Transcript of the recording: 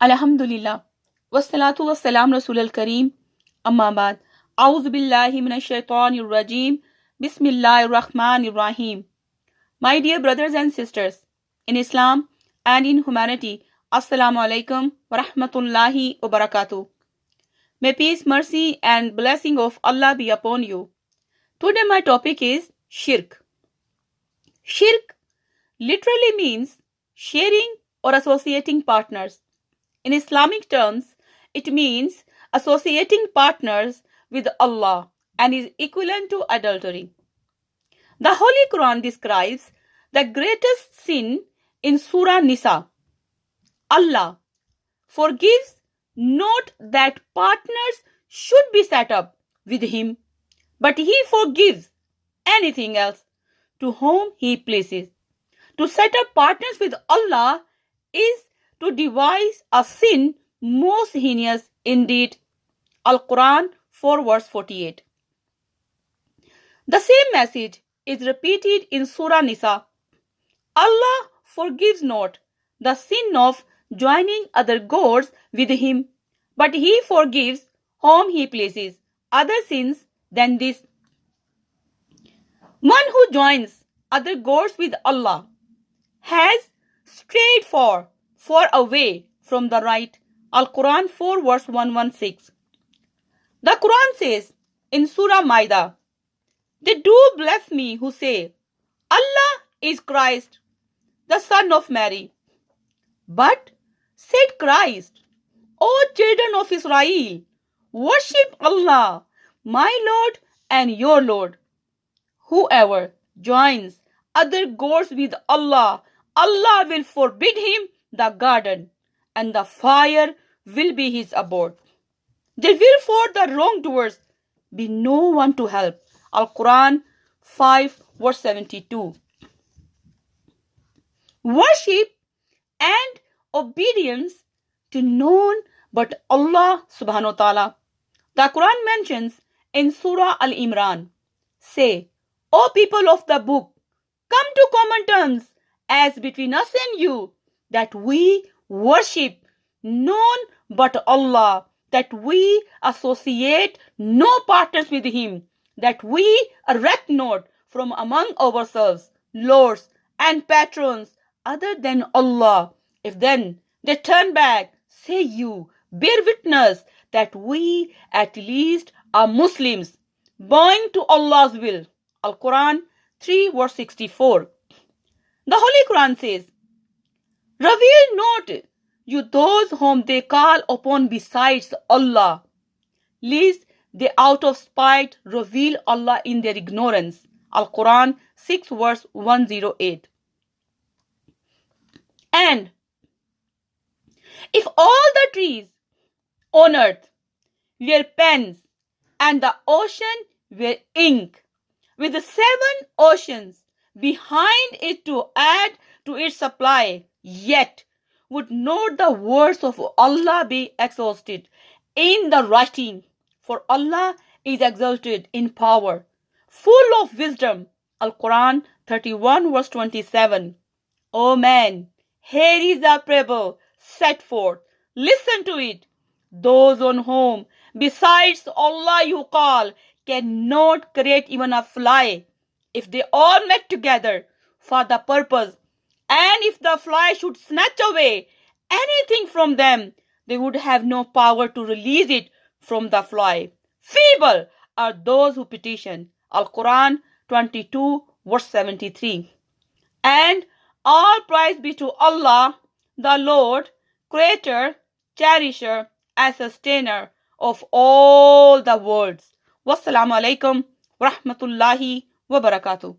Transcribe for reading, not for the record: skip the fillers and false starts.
Alhamdulillah. Wassalatu wassalam Rasul al-Kareem. Amma baad. A'udhu billahi minash shaitanir rajim. Bismillahir rahmanir rahim. My dear brothers and sisters, in Islam and in humanity, Assalamu alaikum wa rahmatullahi wa barakatuh. May peace, mercy and blessing of Allah be upon you. Today my topic is Shirk. Shirk literally means sharing or associating partners. In Islamic terms, it means associating partners with Allah and is equivalent to adultery. The Holy Quran describes the greatest sin in Surah Nisa. Allah forgives not that partners should be set up with Him, but He forgives anything else to whom He pleases. To set up partners with Allah is to devise a sin most heinous indeed. Al-Quran 4 verse 48. The same message is repeated in Surah Nisa. Allah forgives not the sin of joining other gods with Him, but He forgives whom He pleases other sins than this. One who joins other gods with Allah has strayed far away from the right. Al-Quran 4 verse 116. The Quran says in Surah Maida, they do blasphemy who say, Allah is Christ, the Son of Mary. But said Christ, O children of Israel, worship Allah, my Lord and your Lord. Whoever joins other gods with Allah, Allah will forbid him the garden, and the fire will be his abode. There will for the wrongdoers be no one to help. Al-Quran 5 verse 72. Worship and obedience to none but Allah subhanahu wa ta'ala. The Quran mentions in Surah Al-Imran, say, O people of the book, come to common terms as between us and you, that we worship none but Allah, that we associate no partners with Him, that we erect not from among ourselves lords and patrons other than Allah. If then they turn back, say you, bear witness that we at least are Muslims, bowing to Allah's will. Al-Quran 3 verse 64. The Holy Quran says, reveal not you those whom they call upon besides Allah, lest they out of spite reveal Allah in their ignorance. Al-Quran 6 verse 108. And if all the trees on earth were pens and the ocean were ink, with the 7 oceans behind it to add to its supply, yet would not the words of Allah be exhausted in the writing, for Allah is exalted in power, full of wisdom. Al-Quran 31 verse 27. O man, here is a parable set forth. Listen to it. Those on whom besides Allah you call cannot create even a fly, if they all met together for the purpose, and if the fly should snatch away anything from them, they would have no power to release it from the fly. Feeble are those who petition. Al-Quran 22 verse 73. And all praise be to Allah, the Lord, Creator, Cherisher, and Sustainer of all the worlds. Wassalamu alaikum wa rahmatullahi wa barakatuh.